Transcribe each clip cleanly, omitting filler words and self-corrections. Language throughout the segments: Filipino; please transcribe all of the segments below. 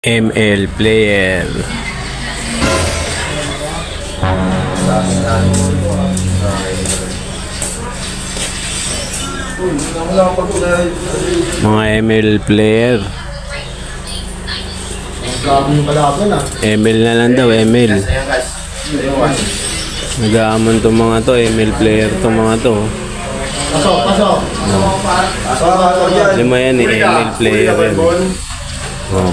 ML player. Mga ML player. ML na lang daw, ML. Nag-aamon tong mga to, ML player tong mga to. Pasok. Lima yan eh, ML player yan. Oh.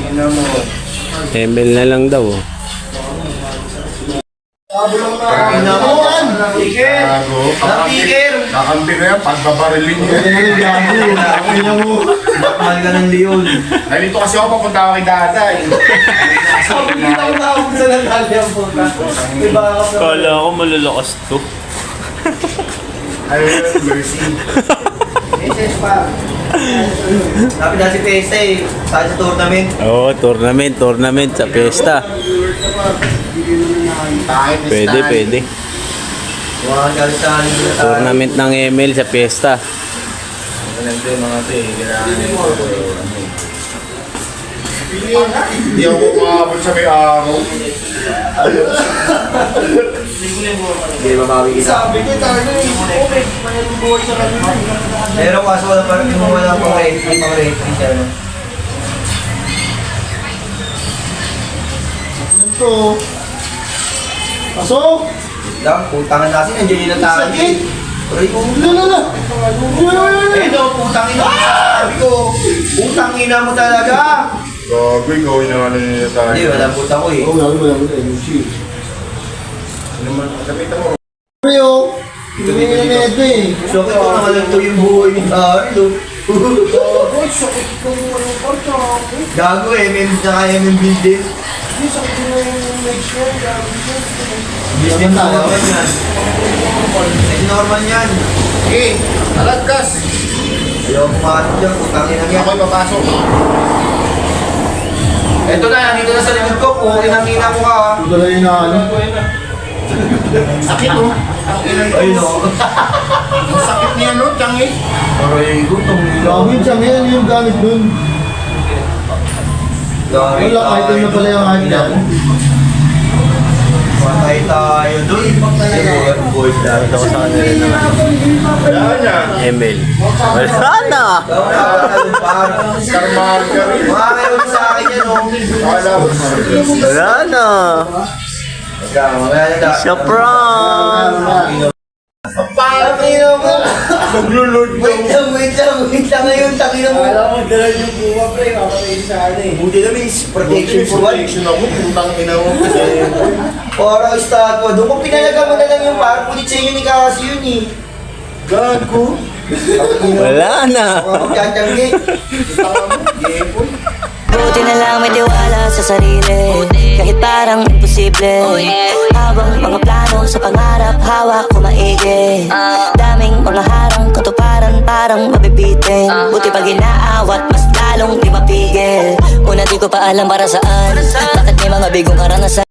ML na lang daw. Kakampi na yan, pagbabarilin niya. Mahal ka ng leon. Ay, dito kasi ako papunta ako kay Dada. Sabi dito ako nakapun sa Natalia po. Diba ako sa... Kala ko malalakas to. Ay, mercy. SS pa. Sabi na si Pesta eh. Saan sa tournament? Oo, tournament sa pesta. Pwede. Mga kalisahan nila tayo. Tournament ng ML sa pesta. Hindi ako makakapag sa may araw. Hindi mabawi kita. Sabi ko tayo Pero kaso wala pa rin yung walang pang-rating siya. No? ito. Pasok! Lang, putangan natin. Nandiyan yung natahan. Sakit! Aray ko. Lala! Ito, putang ina. Sabi ko, putang ina mo talaga. Gago, ikaw yung naman nila tayo. Hindi, walang putang ko eh. Wala. Energy. Kapitan mo. Rio! Hindi na neto eh. So, ito nakalanto yung buhay ni Ari, no? Sakit ko ano pa Gago eh, MMB din. Hindi, sakit ko na yung legs niya. Business normal yan. Business normal yan. Okay, alagkas! Ayaw pumasok dyan, putang ina yan. Ako'y papasok. Ito na, nandito na sa likod ko, pukin ang ina mo ka ha. Ito na yung ano. Sakit mo. Ayun o. Ang sakit niya no, Changi. Aray ko, itong Gamit siya ngayon yung gamit dun. Wala, item na pala yung akin yan. Patay tayo dun. Siguro, boys dahil ako sa kanila naman. Yan yan. ML. Wala na! Star marker. Makakayaw sa akin yan o. Wala. Wala na! Mamaya na dahil. Siya prank! Parang ina mo. Maglulod Wait lang ngayon, takina mo. mo, dala yung buwa pre, kapatid sa ano eh. Buti namin is protection for one. Protection ako, putang ina mo. Parang estatwa. Doon kung pinalaga mo na lang yung parang pulit sa inyo ni Kasi yun eh. Gago. Wala na! Magkakanggi. Gepon. Buti na lang may tiwala sa sarili. Kahit parang imposible. Habang mga plano sa pangarap hawak ko maigi. Daming mga harang katuparan parang mabibitin. Buti pag inaawat mas lalong di mapigil. Una di ko pa alam para saan. Bakit may mga bigong karanasan.